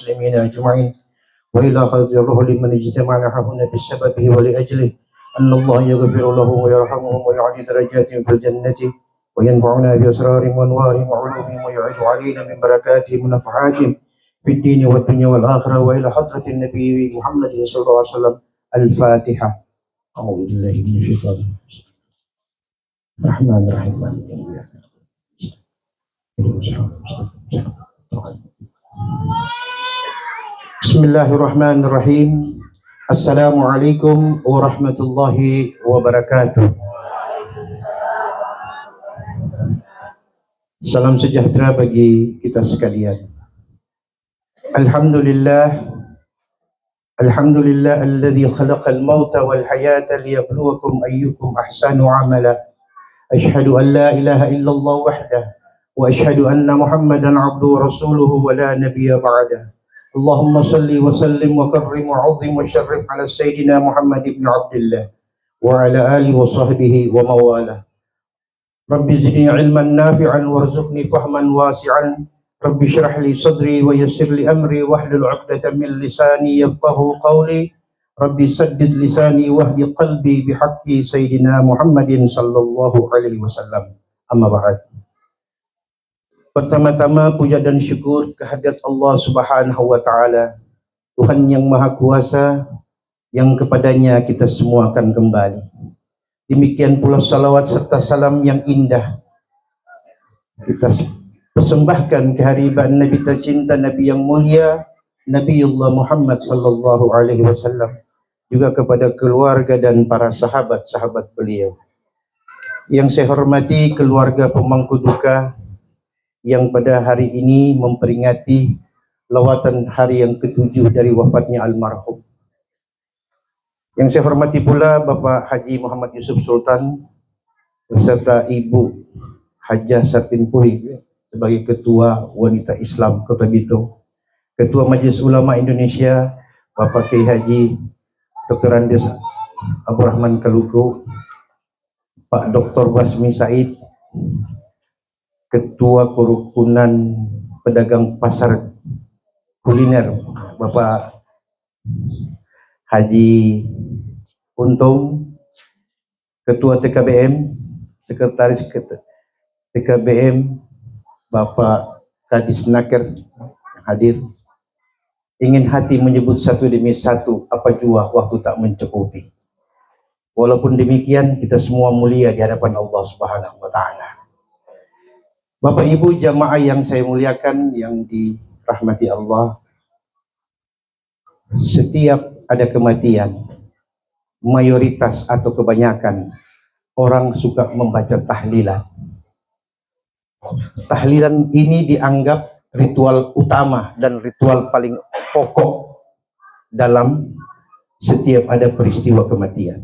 المسلمين أجمعين وإلى خيره لمن اجتمعنا هنا بسببه ولأجله أن الله يغفر لهم ويرحمهم ويعلي درجاتهم في الجنة وينفعنا بأسرارهم وأنوارهم وعلومهم ويعيد علينا من بركاتهم ونفحاتهم في الدين والدنيا والآخرة وإلى حضرة النبي محمد صلى الله عليه وسلم. الفاتحة. أعوذ بالله من الشيطان الرحمن الرحيم. Bismillahirrahmanirrahim. Assalamualaikum warahmatullahi wabarakatuh. Salam sejahtera bagi kita sekalian. Alhamdulillah alladzi khalaqal mauta wal hayata liyabluwakum ayyukum ahsanu amala. Asyhadu an la ilaha illallah wahdahu wa asyhadu anna Muhammadan abduhu wa rasuluhu wa la nabiyya ba'dahu. Allahumma salli wa sallim wa karrim wa 'azzim wa syarrif ala sayyidina Muhammad ibn Abdullah wa ala alihi wa sahbihi wa mawalah. Rabbi zidni ilman nafi'an warzuqni fahman wasi'an. Rabbi shrah li sadri wa yassir li amri wahlul 'uqdatam min lisani yafqahu qawli. Rabbi saddid lisani wahdi qalbi bihaqqi sayyidina Muhammadin sallallahu alaihi wasallam. Amma ba'd. Pertama-tama puja dan syukur kehadirat Allah Subhanahu wa taala, Tuhan yang Maha Kuasa, yang kepadanya kita semua akan kembali. Demikian pula salawat serta salam yang indah kita persembahkan kehadiran Nabi tercinta, Nabi yang mulia, Nabiullah Muhammad sallallahu alaihi wasallam, juga kepada keluarga dan para sahabat-sahabat beliau. Yang saya hormati keluarga pemangku duka yang pada hari ini memperingati lawatan hari yang ke-7 dari wafatnya almarhum. Yang saya hormati pula Bapak Haji Muhammad Yusuf Sultan beserta Ibu Hajah Sartin Puri sebagai Ketua Wanita Islam Kota Bitung, Ketua Majelis Ulama Indonesia Bapak Kiai Haji Dr. Andes Abdurrahman Kaluku, Pak Dr. Basmi Said, Ketua Kerukunan Pedagang Pasar Kuliner Bapak Haji Untung, Ketua TKBM, Sekretaris TKBM Bapak Kadis Naker hadir. Ingin hati menyebut satu demi satu, apa jua waktu tak mencukupi. Walaupun demikian, kita semua mulia di hadapan Allah Subhanahu wa taala. Bapak Ibu jamaah yang saya muliakan, yang dirahmati Allah, setiap ada kematian, mayoritas atau kebanyakan orang suka membaca tahlilan. Tahlilan ini dianggap ritual utama dan ritual paling pokok dalam setiap ada peristiwa kematian.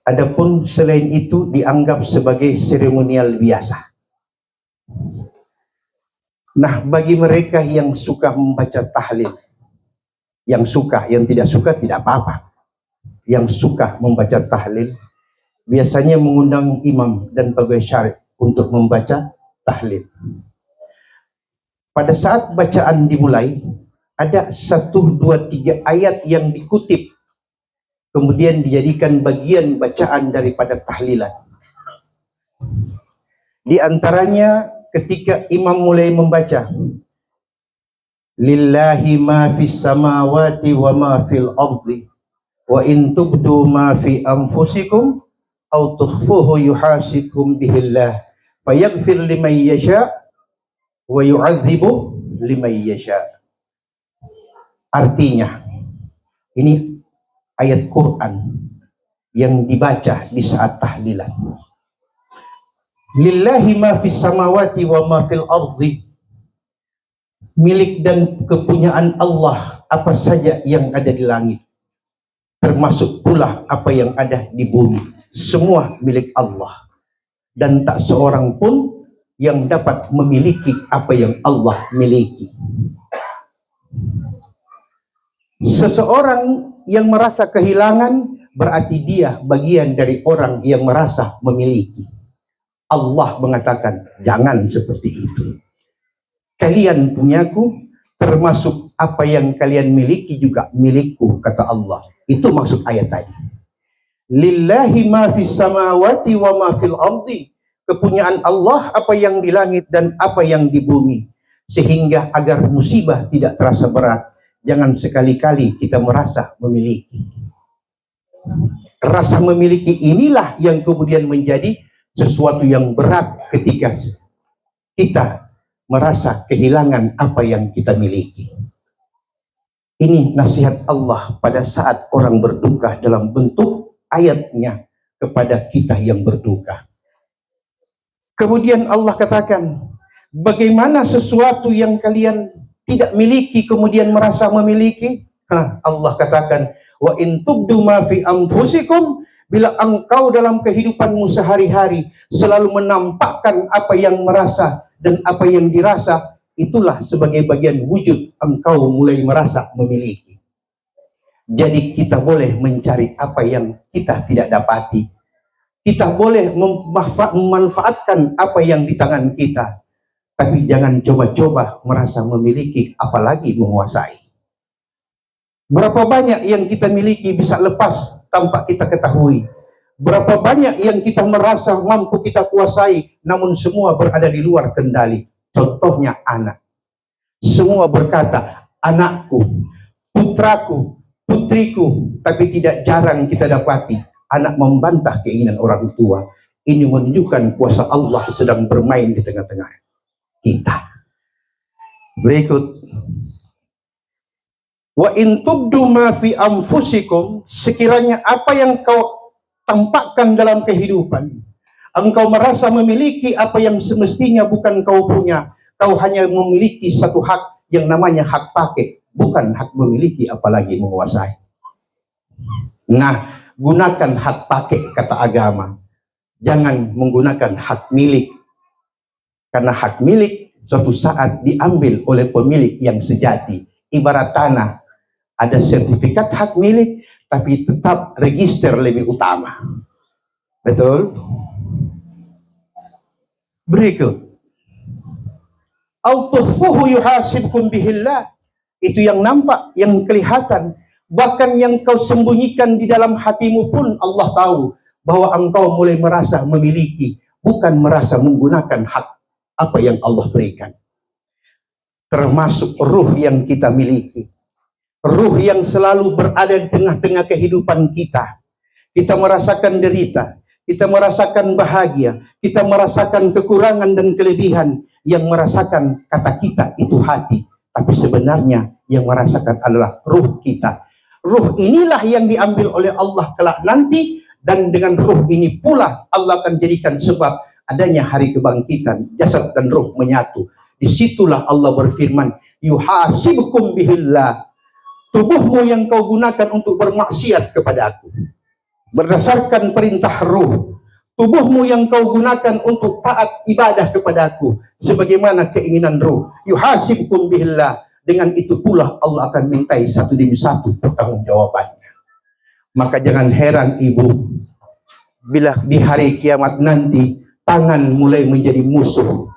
Adapun selain itu dianggap sebagai seremonial biasa. Nah, bagi mereka yang suka membaca tahlil, yang suka, yang tidak suka tidak apa-apa. Yang suka membaca tahlil biasanya mengundang imam dan pegawai syariat untuk membaca tahlil. Pada saat bacaan dimulai, ada 1, 2, 3 ayat yang dikutip, kemudian dijadikan bagian bacaan daripada tahlilan. Di antaranya ketika imam mulai membaca, lillahi ma fis samawati wa ma fil ardi wa in tubdu ma fi anfusikum aw tukhfuhu yuhasibkum bihillah fayaghfir liman yasha wa yu'adzibu liman yasha. Artinya, ini ayat Quran yang dibaca di saat tahlilan. Lillahi ma fis samawati wa ma fil ardi, milik dan kepunyaan Allah apa saja yang ada di langit, termasuk pula apa yang ada di bumi. Semua milik Allah, dan tak seorang pun yang dapat memiliki apa yang Allah miliki. Seseorang yang merasa kehilangan berarti dia bagian dari orang yang merasa memiliki. Allah mengatakan, jangan seperti itu. Kalian punyaku, termasuk apa yang kalian miliki juga milikku, kata Allah. Itu maksud ayat tadi. Lillahi ma fis samawati wa ma fil ardi. Kepunyaan Allah apa yang di langit dan apa yang di bumi. Sehingga agar musibah tidak terasa berat, jangan sekali-kali kita merasa memiliki. Rasa memiliki inilah yang kemudian menjadi sesuatu yang berat ketika kita merasa kehilangan apa yang kita miliki. Ini nasihat Allah pada saat orang berduka dalam bentuk ayatnya kepada kita yang berduka. Kemudian Allah katakan, bagaimana sesuatu yang kalian tidak miliki kemudian merasa memiliki? Allah katakan, wa in tubdu ma fi anfusikum, bila engkau dalam kehidupanmu sehari-hari selalu menampakkan apa yang merasa dan apa yang dirasa, itulah sebagai bagian wujud engkau mulai merasa memiliki. Jadi kita boleh mencari apa yang kita tidak dapati. Kita boleh memanfaatkan apa yang di tangan kita. Tapi jangan coba-coba merasa memiliki, apalagi menguasai. Berapa banyak yang kita miliki bisa lepas tanpa kita ketahui. Berapa banyak yang kita merasa mampu kita kuasai, namun semua berada di luar kendali. Contohnya anak. Semua berkata, anakku, putraku, putriku, tapi tidak jarang kita dapati anak membantah keinginan orang tua. Ini menunjukkan kuasa Allah sedang bermain di tengah-tengah kita. Berikut. Wa in tubdu ma fi anfusikum, sekiranya apa yang kau tampakkan dalam kehidupan, engkau merasa memiliki apa yang semestinya bukan kau punya. Kau hanya memiliki satu hak yang namanya hak pakai, bukan hak memiliki apalagi menguasai. Nah, gunakan hak pakai kata agama. Jangan menggunakan hak milik. Karena hak milik suatu saat diambil oleh pemilik yang sejati. Ibarat tanah, ada sertifikat hak milik, tapi tetap register lebih utama. Betul? Berikut. Al-tuhfuhu yuhasibkum bihillah. Itu yang nampak, yang kelihatan. Bahkan yang kau sembunyikan di dalam hatimu pun Allah tahu bahwa engkau mulai merasa memiliki, bukan merasa menggunakan hak apa yang Allah berikan. Termasuk ruh yang kita miliki. Ruh yang selalu berada di tengah-tengah kehidupan kita. Kita merasakan derita, kita merasakan bahagia, kita merasakan kekurangan dan kelebihan. Yang merasakan kata kita itu hati, tapi sebenarnya yang merasakan adalah ruh kita. Ruh inilah yang diambil oleh Allah kelak nanti, dan dengan ruh ini pula Allah akan jadikan sebab adanya hari kebangkitan, jasad dan ruh menyatu. Disitulah Allah berfirman, yuhasibukum bihillah. Tubuhmu yang kau gunakan untuk bermaksiat kepada aku berdasarkan perintah ruh. Tubuhmu yang kau gunakan untuk taat ibadah kepada aku sebagaimana keinginan ruh. Yuhasibkum bihillah. Dengan itu pula Allah akan mintai satu demi satu pertanggungjawabannya. Maka jangan heran ibu, bila di hari kiamat nanti tangan mulai menjadi musuh,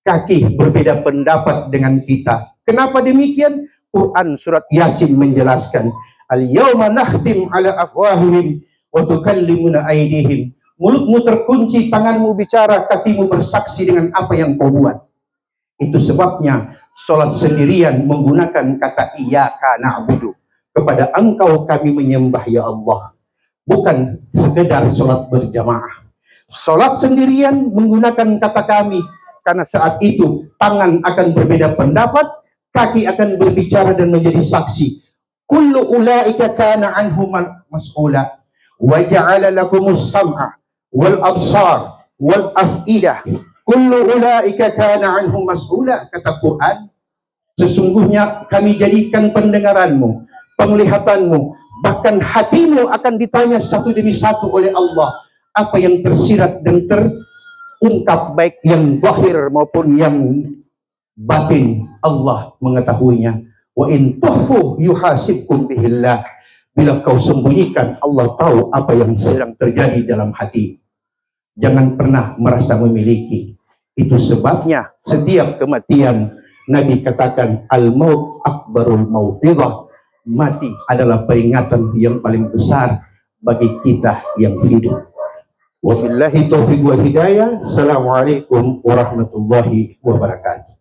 kaki berbeda pendapat dengan kita. Kenapa demikian? Quran surat Yasin menjelaskan, al-yawma nakhtim ala afwahihim wa tukallimuna aydihim. Mulutmu terkunci, tanganmu bicara, kakimu bersaksi dengan apa yang kau buat. Itu sebabnya sholat sendirian menggunakan kata iyyaka na'budu. Kepada engkau kami menyembah ya Allah. Bukan sekedar sholat berjamaah. Sholat sendirian menggunakan kata kami. Karena saat itu tangan akan berbeda pendapat, kaki akan berbicara dan menjadi saksi. Kullu ulaika kana anhu mas'ula. Wa ja'ala lakumus sam'a wal absar wal af'idah kullu ulaika kana anhu mas'ula, kata Quran. Sesungguhnya kami jadikan pendengaranmu, penglihatanmu, bahkan hatimu akan ditanya satu demi satu oleh Allah. Apa yang tersirat dan terungkap, baik yang zahir maupun yang batin, Allah mengetahuinya. Wa in tuhfu yuhasibkum bihillah. Bila kau sembunyikan, Allah tahu apa yang sedang terjadi dalam hati. Jangan pernah merasa memiliki. Itu sebabnya setiap kematian Nabi katakan al-maut akbarul mau'izah. Mati adalah peringatan yang paling besar bagi kita yang hidup. Wabillahi taufiq wal hidayah. Assalamualaikum warahmatullahi wabarakatuh.